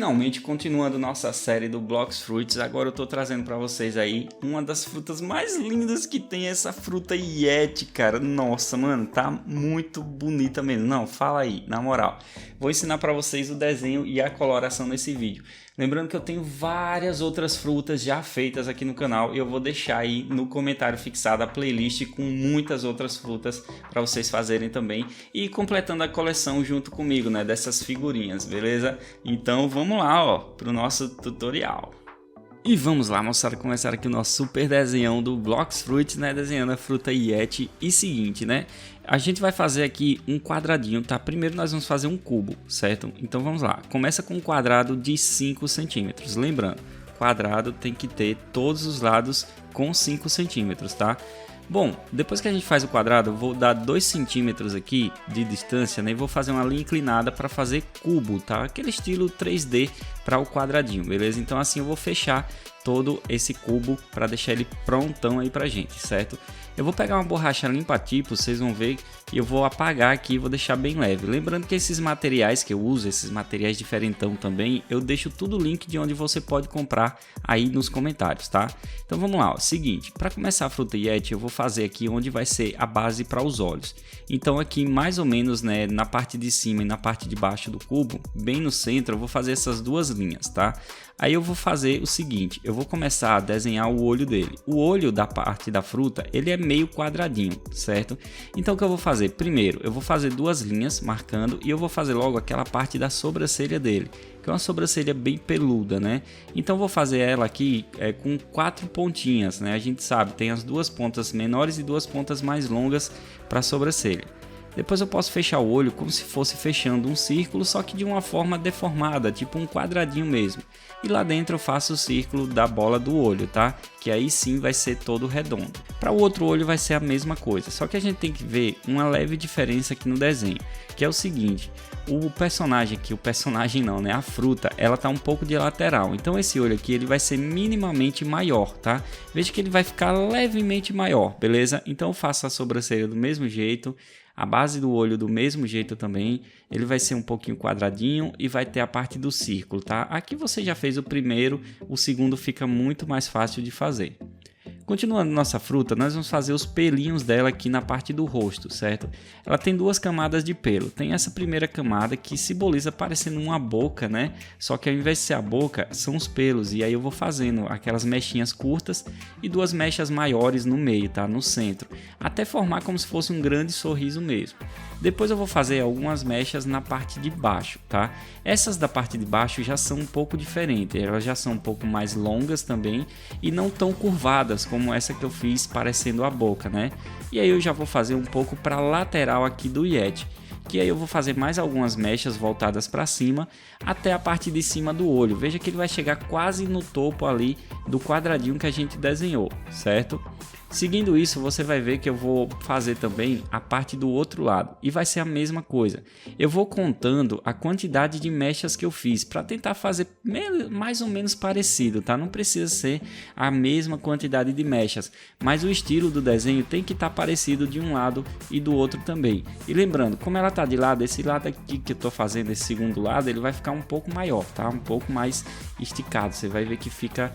finalmente, continuando nossa série do Blox Fruits, agora eu tô trazendo pra vocês aí uma das frutas mais lindas que tem, essa fruta Yeti, cara. Nossa, mano, tá muito bonita mesmo. Não, fala aí, na moral. Vou ensinar pra vocês o desenho e a coloração nesse vídeo. Lembrando que eu tenho várias outras frutas já feitas aqui no canal e eu vou deixar aí no comentário fixado a playlist com muitas outras frutas para vocês fazerem também e completando a coleção junto comigo, né, dessas figurinhas, beleza? Então vamos lá, ó, pro nosso tutorial. E vamos lá, moçada, começar aqui o nosso super desenhão do Blox Fruits, né, desenhando a fruta Yeti. E seguinte, né, a gente vai fazer aqui um quadradinho, tá? Primeiro nós vamos fazer um cubo, certo? Então vamos lá, começa com um quadrado de 5 centímetros, lembrando, quadrado tem que ter todos os lados com 5 centímetros, tá? Bom, depois que a gente faz o quadrado, eu vou dar 2 centímetros aqui de distância, né? E vou fazer uma linha inclinada para fazer cubo, tá? Aquele estilo 3D para o quadradinho, beleza? Então assim eu vou fechar todo esse cubo para deixar ele prontão aí pra gente, certo? Eu vou pegar uma borracha limpa-tipo, vocês vão ver que eu vou apagar aqui e vou deixar bem leve. Lembrando que esses materiais que eu uso, esses materiais diferentão também, eu deixo tudo o link de onde você pode comprar aí nos comentários, tá? Então vamos lá, ó. Seguinte, para começar a fruta Yeti, eu vou fazer aqui onde vai ser a base para os olhos. Então aqui mais ou menos, né, na parte de cima e na parte de baixo do cubo, bem no centro, eu vou fazer essas duas linhas, tá? Aí eu vou fazer o seguinte, eu vou começar a desenhar o olho dele. O olho da parte da fruta, ele é meio quadradinho, certo? Então o que eu vou fazer? Primeiro, eu vou fazer duas linhas marcando e eu vou fazer logo aquela parte da sobrancelha dele, que é uma sobrancelha bem peluda, né? Então eu vou fazer ela aqui com 4 pontinhas, né? A gente sabe, tem as duas pontas menores e duas pontas mais longas para a sobrancelha. Depois eu posso fechar o olho como se fosse fechando um círculo, só que de uma forma deformada, tipo um quadradinho mesmo. E lá dentro eu faço o círculo da bola do olho, tá? Que aí sim vai ser todo redondo. Para o outro olho vai ser a mesma coisa, só que a gente tem que ver uma leve diferença aqui no desenho, que é o seguinte: o personagem aqui, a fruta, ela tá um pouco de lateral. Então esse olho aqui ele vai ser minimamente maior, tá? Veja que ele vai ficar levemente maior, beleza? Então eu faço a sobrancelha do mesmo jeito. A base do olho do mesmo jeito também, ele vai ser um pouquinho quadradinho e vai ter a parte do círculo, tá? Aqui você já fez o primeiro, o segundo fica muito mais fácil de fazer. Continuando nossa fruta, nós vamos fazer os pelinhos dela aqui na parte do rosto, certo? Ela tem duas camadas de pelo. Tem essa primeira camada que simboliza parecendo uma boca, né? Só que ao invés de ser a boca, são os pelos. E aí eu vou fazendo aquelas mechinhas curtas e duas mechas maiores no meio, tá? No centro. Até formar como se fosse um grande sorriso mesmo. Depois eu vou fazer algumas mechas na parte de baixo, tá? Essas da parte de baixo já são um pouco diferentes. Elas já são um pouco mais longas também e não tão curvadas como essa que eu fiz parecendo a boca, né? E aí eu já vou fazer um pouco para a lateral aqui do Yeti, que aí eu vou fazer mais algumas mechas voltadas para cima até a parte de cima do olho. Veja que ele vai chegar quase no topo ali do quadradinho que a gente desenhou, certo? Seguindo isso, você vai ver que eu vou fazer também a parte do outro lado e vai ser a mesma coisa. Eu vou contando a quantidade de mechas que eu fiz para tentar fazer mais ou menos parecido, tá? Não precisa ser a mesma quantidade de mechas, mas o estilo do desenho tem que estar parecido de um lado e do outro também. E lembrando, como ela tá de lado, esse lado aqui que eu tô fazendo, esse segundo lado, ele vai ficar um pouco maior, tá? Um pouco mais esticado. Você vai ver que fica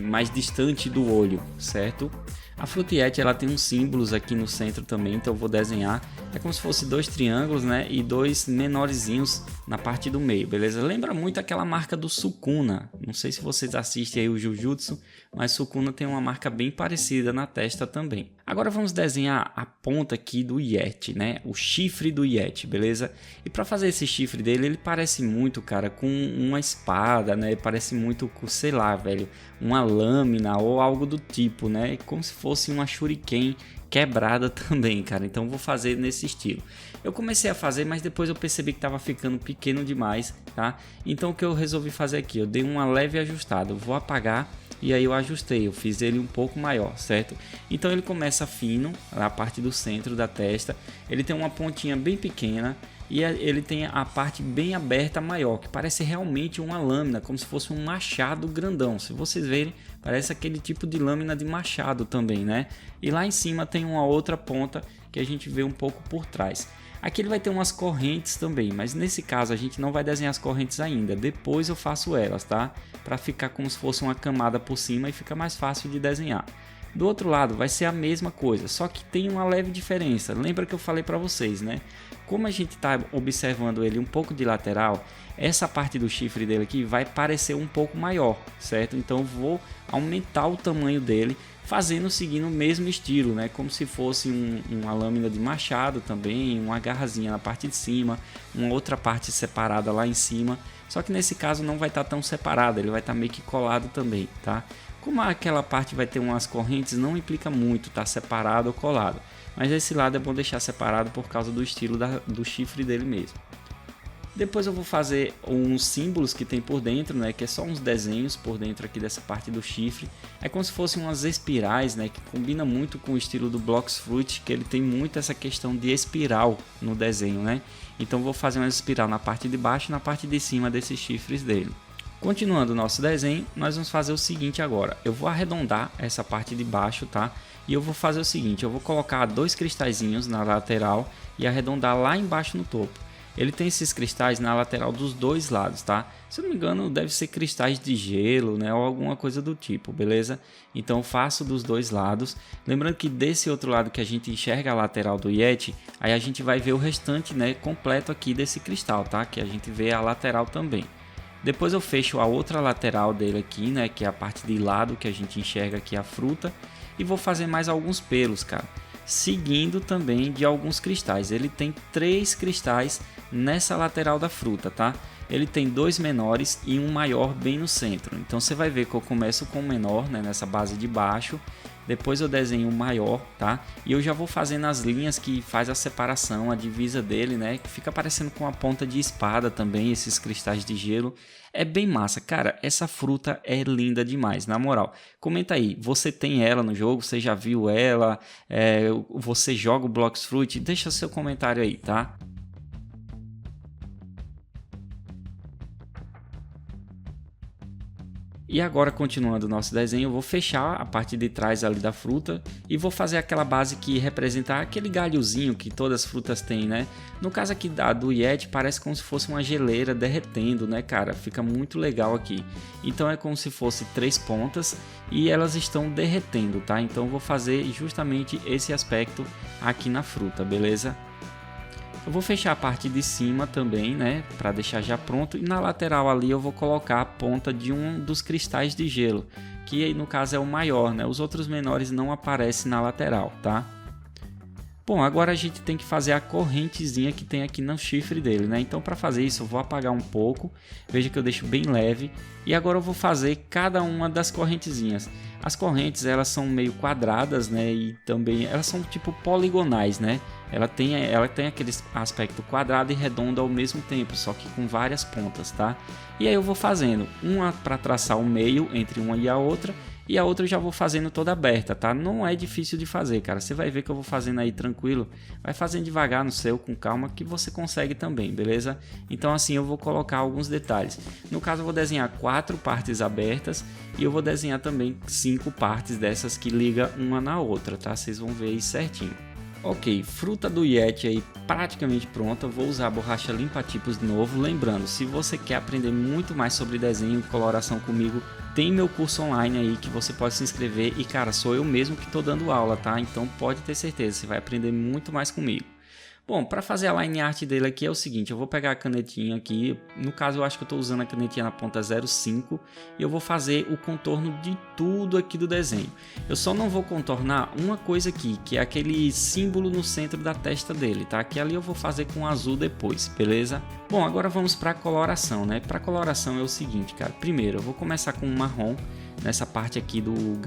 mais distante do olho, certo? A fruta Yeti, ela tem uns símbolos aqui no centro também, então eu vou desenhar. É como se fosse dois triângulos, né? E dois menorzinhos na parte do meio, beleza? Lembra muito aquela marca do Sukuna. Não sei se vocês assistem aí o Jujutsu, mas Sukuna tem uma marca bem parecida na testa também. Agora vamos desenhar a ponta aqui do Yeti, né? O chifre do Yeti, beleza? E para fazer esse chifre dele, ele parece muito, cara, com uma espada, né? Parece muito com, sei lá, velho, uma lâmina ou algo do tipo, né? Como se fosse uma shuriken quebrada também, cara. Então vou fazer nesse estilo. Eu comecei a fazer, mas depois eu percebi que estava ficando pequeno demais, tá? Então o que eu resolvi fazer aqui? Eu dei uma leve ajustada. Eu vou apagar e aí eu ajustei. Eu fiz ele um pouco maior, certo? Então ele começa fino, na parte do centro da testa. Ele tem uma pontinha bem pequena e ele tem a parte bem aberta maior, que parece realmente uma lâmina, como se fosse um machado grandão. Se vocês verem, parece aquele tipo de lâmina de machado também, né? E lá em cima tem uma outra ponta que a gente vê um pouco por trás. Aqui ele vai ter umas correntes também, mas nesse caso a gente não vai desenhar as correntes ainda, depois eu faço elas, tá? Para ficar como se fosse uma camada por cima e fica mais fácil de desenhar. Do outro lado vai ser a mesma coisa, só que tem uma leve diferença. Lembra que eu falei para vocês, né? Como a gente está observando ele um pouco de lateral, essa parte do chifre dele aqui vai parecer um pouco maior, certo? Então eu vou aumentar o tamanho dele, seguindo o mesmo estilo, né? Como se fosse uma lâmina de machado também, uma garrazinha na parte de cima, uma outra parte separada lá em cima. Só que nesse caso não vai estar tão separado, ele vai estar meio que colado também, tá? Como aquela parte vai ter umas correntes, não implica muito estar separado ou colado. Mas esse lado é bom deixar separado por causa do estilo do chifre dele mesmo. Depois eu vou fazer uns símbolos que tem por dentro, né, que é só uns desenhos por dentro aqui dessa parte do chifre. É como se fossem umas espirais, né, que combina muito com o estilo do Blox Fruit, que ele tem muito essa questão de espiral no desenho, né? Então vou fazer uma espiral na parte de baixo e na parte de cima desses chifres dele. Continuando o nosso desenho, nós vamos fazer o seguinte agora. Eu vou arredondar essa parte de baixo, tá? E eu vou fazer o seguinte, eu vou colocar 2 cristalzinhos na lateral e arredondar lá embaixo no topo. Ele tem esses cristais na lateral dos dois lados, tá? Se eu não me engano, deve ser cristais de gelo, né? Ou alguma coisa do tipo, beleza? Então eu faço dos dois lados. Lembrando que desse outro lado que a gente enxerga a lateral do Yeti, aí a gente vai ver o restante, né, completo aqui desse cristal, tá? Que a gente vê a lateral também. Depois eu fecho a outra lateral dele aqui, né, que é a parte de lado que a gente enxerga aqui a fruta, e vou fazer mais alguns pelos, cara, seguindo também de alguns cristais. Ele tem 3 cristais nessa lateral da fruta, tá? Ele tem 2 menores e um maior bem no centro. Então você vai ver que eu começo com o menor, né, nessa base de baixo. Depois eu desenho o maior, tá? E eu já vou fazendo as linhas que faz a separação, a divisa dele, né? Que fica parecendo com a ponta de espada também, esses cristais de gelo. É bem massa. Cara, essa fruta é linda demais, na moral. Comenta aí, você tem ela no jogo? Você já viu ela? Você joga o Blox Fruit? Deixa seu comentário aí, tá? E agora, continuando o nosso desenho, eu vou fechar a parte de trás ali da fruta e vou fazer aquela base que representa aquele galhozinho que todas as frutas têm, né? No caso aqui do Yeti, parece como se fosse uma geleira derretendo, né, cara? Fica muito legal aqui. Então é como se fosse 3 pontas e elas estão derretendo, tá? Então eu vou fazer justamente esse aspecto aqui na fruta, beleza? Eu vou fechar a parte de cima também, né, para deixar já pronto, e na lateral ali eu vou colocar a ponta de um dos cristais de gelo, que no caso é o maior, né? Os outros menores não aparecem na lateral, tá? Bom, agora a gente tem que fazer a correntezinha que tem aqui no chifre dele, né? Então para fazer isso eu vou apagar um pouco, veja que eu deixo bem leve, e agora eu vou fazer cada uma das correntezinhas. As correntes elas são meio quadradas, né? E também elas são tipo poligonais, né? Ela tem aquele aspecto quadrado e redondo ao mesmo tempo, só que com várias pontas, tá? E aí eu vou fazendo uma para traçar o meio entre uma e a outra eu já vou fazendo toda aberta, tá? Não é difícil de fazer, cara. Você vai ver que eu vou fazendo aí tranquilo. Vai fazendo devagar no seu, com calma, que você consegue também, beleza? Então assim eu vou colocar alguns detalhes. No caso eu vou desenhar 4 partes abertas e eu vou desenhar também 5 partes dessas que ligam uma na outra, tá? Vocês vão ver aí certinho. Ok, fruta do Yeti aí praticamente pronta. Vou usar a borracha limpa-tipos de novo. Lembrando, se você quer aprender muito mais sobre desenho e coloração comigo, tem meu curso online aí que você pode se inscrever. E cara, sou eu mesmo que estou dando aula, tá? Então pode ter certeza, você vai aprender muito mais comigo. Bom, para fazer a line art dele aqui é o seguinte, eu vou pegar a canetinha aqui, no caso eu acho que eu estou usando a canetinha na ponta 05 e eu vou fazer o contorno de tudo aqui do desenho. Eu só não vou contornar uma coisa aqui, que é aquele símbolo no centro da testa dele, tá? Que ali eu vou fazer com azul depois, beleza? Bom, agora vamos para a coloração, né? Para coloração é o seguinte, cara, primeiro eu vou começar com um marrom, nessa parte aqui do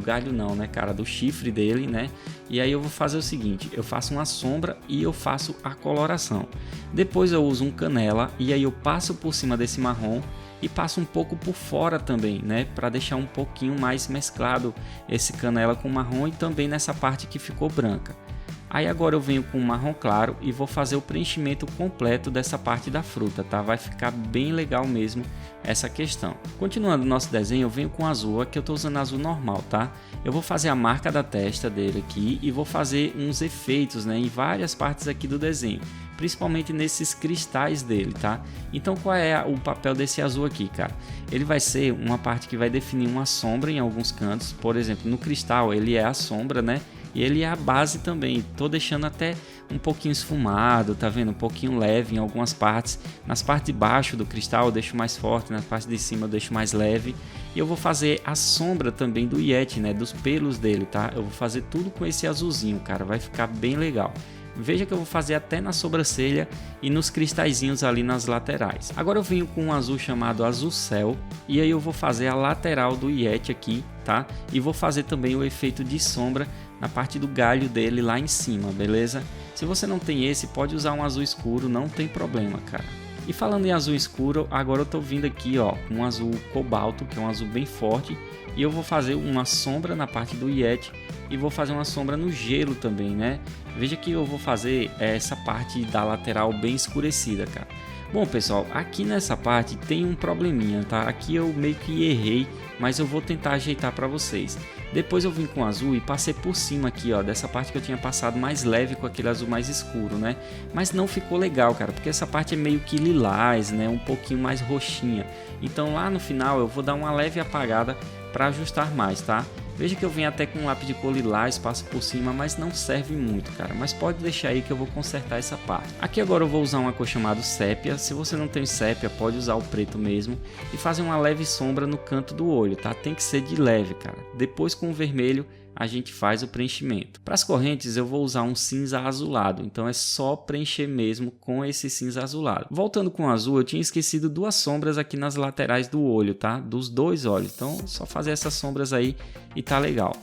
galho não, né, cara, do chifre dele, né? E aí eu vou fazer o seguinte, eu faço uma sombra e eu faço a coloração. Depois eu uso um canela e aí eu passo por cima desse marrom e passo um pouco por fora também, né, para deixar um pouquinho mais mesclado esse canela com marrom e também nessa parte que ficou branca. Aí agora eu venho com o marrom claro e vou fazer o preenchimento completo dessa parte da fruta, tá? Vai ficar bem legal mesmo essa questão. Continuando o nosso desenho, eu venho com azul, aqui eu estou usando azul normal, tá? Eu vou fazer a marca da testa dele aqui e vou fazer uns efeitos, né, em várias partes aqui do desenho, principalmente nesses cristais dele, tá? Então qual é o papel desse azul aqui, cara? Ele vai ser uma parte que vai definir uma sombra em alguns cantos, por exemplo, no cristal ele é a sombra, né? E ele é a base também, tô deixando até um pouquinho esfumado, tá vendo? Um pouquinho leve em algumas partes. Nas partes de baixo do cristal eu deixo mais forte, nas partes de cima eu deixo mais leve. E eu vou fazer a sombra também do Yeti, né? Dos pelos dele, tá? Eu vou fazer tudo com esse azulzinho, cara, vai ficar bem legal. Veja que eu vou fazer até na sobrancelha e nos cristalzinhos ali nas laterais. Agora eu venho com um azul chamado azul céu e aí eu vou fazer a lateral do Yeti aqui, tá? E vou fazer também o efeito de sombra na parte do galho dele lá em cima, beleza? Se você não tem esse, pode usar um azul escuro, não tem problema, cara. E falando em azul escuro, agora eu tô vindo aqui, ó, com um azul cobalto, que é um azul bem forte, e eu vou fazer uma sombra na parte do Yeti e vou fazer uma sombra no gelo também, né? Veja que eu vou fazer essa parte da lateral bem escurecida, cara. Bom, pessoal, aqui nessa parte tem um probleminha, tá? Aqui eu meio que errei, mas eu vou tentar ajeitar para vocês. Depois eu vim com azul e passei por cima aqui, ó, dessa parte que eu tinha passado mais leve com aquele azul mais escuro, né? Mas não ficou legal, cara, porque essa parte é meio que lilás, né? Um pouquinho mais roxinha. Então lá no final eu vou dar uma leve apagada para ajustar mais, tá? Veja que eu venho até com um lápis de cor lilás, passo por cima, mas não serve muito, cara. Mas pode deixar aí que eu vou consertar essa parte. Aqui agora eu vou usar uma cor chamada sépia. Se você não tem sépia, pode usar o preto mesmo. E fazer uma leve sombra no canto do olho, tá? Tem que ser de leve, cara. Depois com o vermelho a gente faz o preenchimento. Para as correntes eu vou usar um cinza azulado, então é só preencher mesmo com esse cinza azulado. Voltando com o azul, eu tinha esquecido duas sombras aqui nas laterais do olho, tá? Dos dois olhos, então só fazer essas sombras aí e tá legal.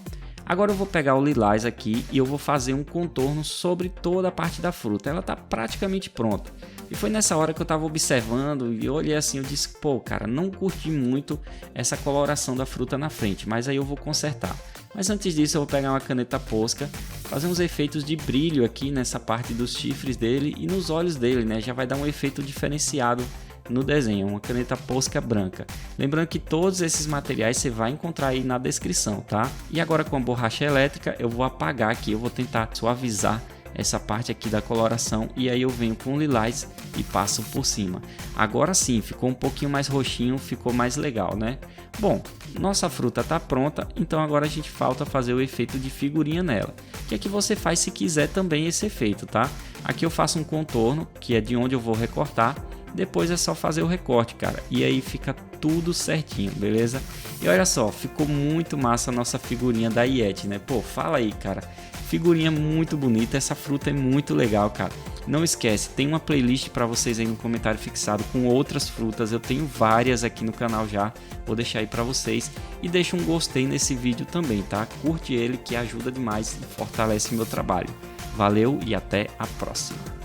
Agora eu vou pegar o lilás aqui e eu vou fazer um contorno sobre toda a parte da fruta. Ela tá praticamente pronta. E foi nessa hora que eu tava observando e eu olhei assim, eu disse, pô, cara, não curti muito essa coloração da fruta na frente, mas aí eu vou consertar. Mas antes disso eu vou pegar uma caneta Posca, fazer uns efeitos de brilho aqui nessa parte dos chifres dele e nos olhos dele, né? Já vai dar um efeito diferenciado no desenho, uma caneta Posca branca. Lembrando que todos esses materiais você vai encontrar aí na descrição, tá? E agora com a borracha elétrica eu vou apagar aqui, eu vou tentar suavizar essa parte aqui da coloração e aí eu venho com lilás e passo por cima. Agora sim, ficou um pouquinho mais roxinho, ficou mais legal, né? Bom, nossa fruta tá pronta, então agora a gente falta fazer o efeito de figurinha nela. Que é que você faz se quiser também esse efeito, tá? Aqui eu faço um contorno, que é de onde eu vou recortar. Depois é só fazer o recorte, cara, e aí fica tudo certinho, beleza? E olha só, ficou muito massa a nossa figurinha da Yeti, né? Pô, fala aí, cara, figurinha muito bonita, essa fruta é muito legal, cara. Não esquece, tem uma playlist para vocês aí no comentário fixado com outras frutas, eu tenho várias aqui no canal já, vou deixar aí para vocês. E deixa um gostei nesse vídeo também, tá? Curte ele que ajuda demais e fortalece meu trabalho. Valeu e até a próxima.